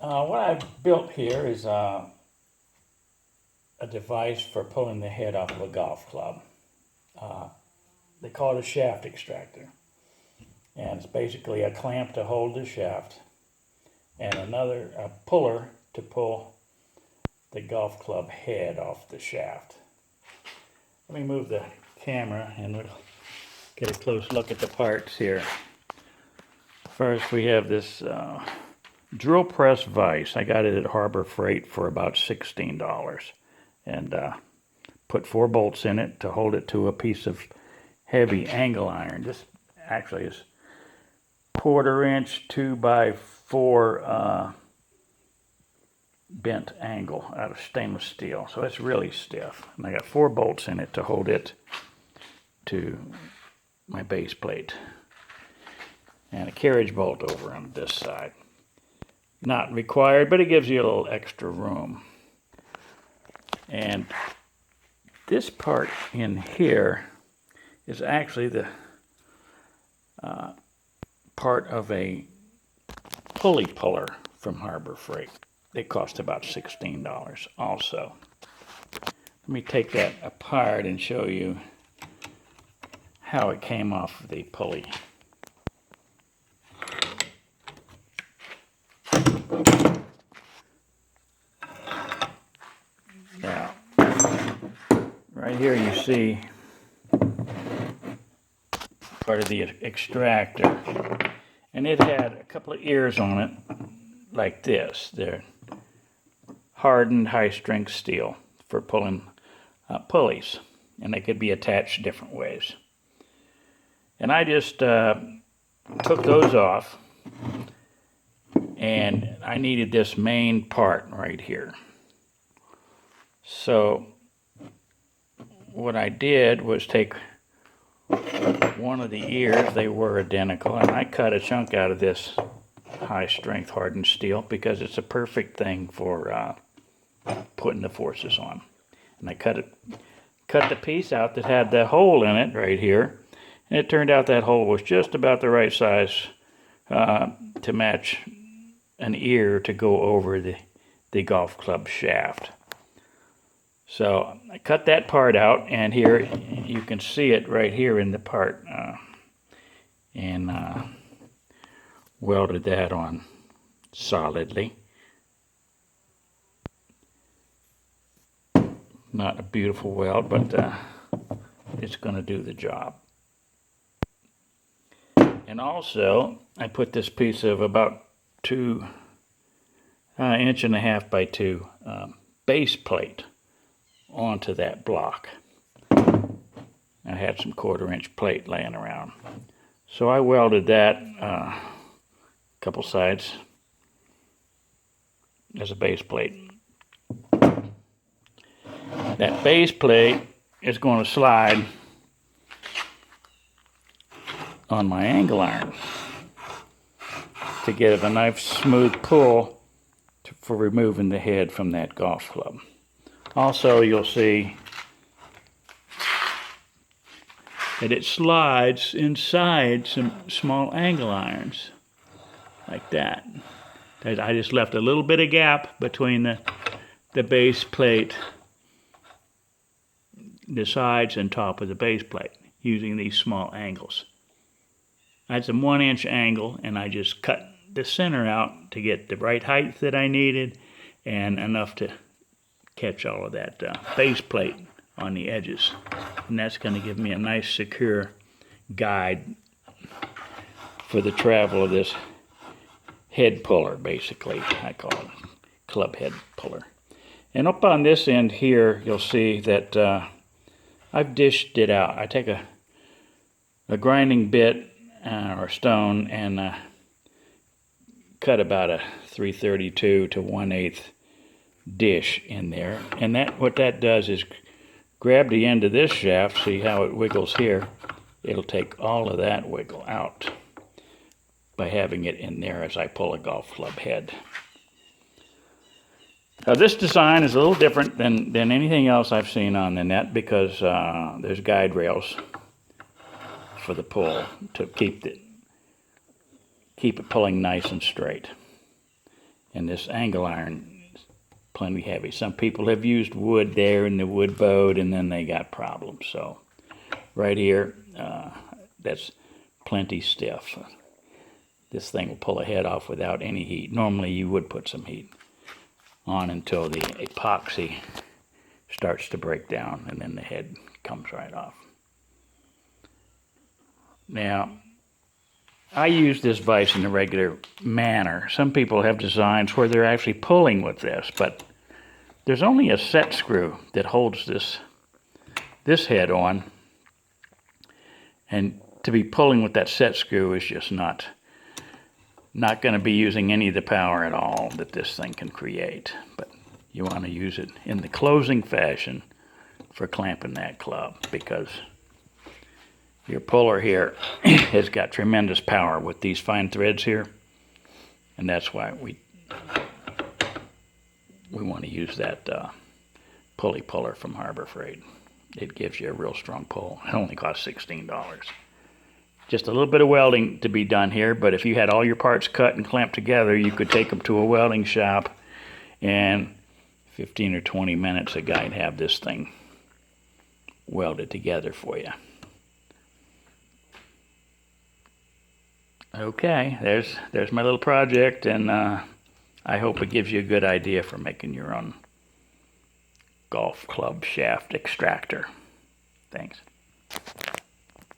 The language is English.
What I've built here is a device for pulling the head off of a golf club. They call it a shaft extractor. And it's basically a clamp to hold the shaft and a puller to pull the golf club head off the shaft. Let me move the camera and we'll get a close look at the parts here. First we have this drill press vise. I got it at Harbor Freight for about $16 and put 4 bolts in it to hold it to a piece of heavy angle iron. This actually is 1/4 inch 2x4 bent angle out of stainless steel, so it's really stiff. And I got 4 bolts in it to hold it to my base plate, and a carriage bolt over on this side. Not required, but it gives you a little extra room. And this part in here is actually the part of a pulley puller from Harbor Freight. They cost about $16 also. Let me take that apart and show you how it came off the pulley. Now, right here you see part of the extractor, and it had a couple of ears on it like this. They're hardened high-strength steel for pulling pulleys, and they could be attached different ways. And I just took those off, and I needed this main part right here. So what I did was take one of the ears, they were identical, and I cut a chunk out of this high-strength hardened steel because it's a perfect thing for putting the forces on. And I cut the piece out that had the hole in it right here, and it turned out that hole was just about the right size to match an ear to go over the golf club shaft. So I cut that part out, and here you can see it right here in the part, and welded that on solidly. Not a beautiful weld, but it's going to do the job. And also I put this piece of about 1.5 inch by 2 base plate onto that block. I had some 1/4 inch plate laying around, so I welded that a couple sides as a base plate. That base plate is going to slide on my angle iron to give a nice smooth pull for removing the head from that golf club. Also, you'll see that it slides inside some small angle irons like that. I just left a little bit of gap between the base plate, the sides and top of the base plate, using these small angles. I had some 1 inch angle, and I just cut the center out to get the right height that I needed and enough to catch all of that base plate on the edges. And that's going to give me a nice secure guide for the travel of this head puller, basically. I call it club head puller. And up on this end here, you'll see that I've dished it out. I take a grinding bit or stone and cut about a 332 to 1/8 dish in there, and what that does is grab the end of this shaft. See how it wiggles here? It'll take all of that wiggle out by having it in there as I pull a golf club head. Now this design is a little different than anything else I've seen on the net because there's guide rails for the pull to keep it pulling nice and straight. And this angle iron is plenty heavy. Some people have used wood there in the wood boat, and then they got problems. So right here, that's plenty stiff. This thing will pull a head off without any heat. Normally you would put some heat on until the epoxy starts to break down, and then the head comes right off. Now, I use this vise in a regular manner. Some people have designs where they're actually pulling with this, but there's only a set screw that holds this head on, and to be pulling with that set screw is just not going to be using any of the power at all that this thing can create. But you want to use it in the closing fashion for clamping that club, because your puller here has got tremendous power with these fine threads here, and that's why we want to use that pulley puller from Harbor Freight. It gives you a real strong pull. It only costs $16. Just a little bit of welding to be done here, but if you had all your parts cut and clamped together, you could take them to a welding shop, and 15 or 20 minutes a guy'd have this thing welded together for you. Okay, there's my little project, and I hope it gives you a good idea for making your own golf club shaft extractor. Thanks.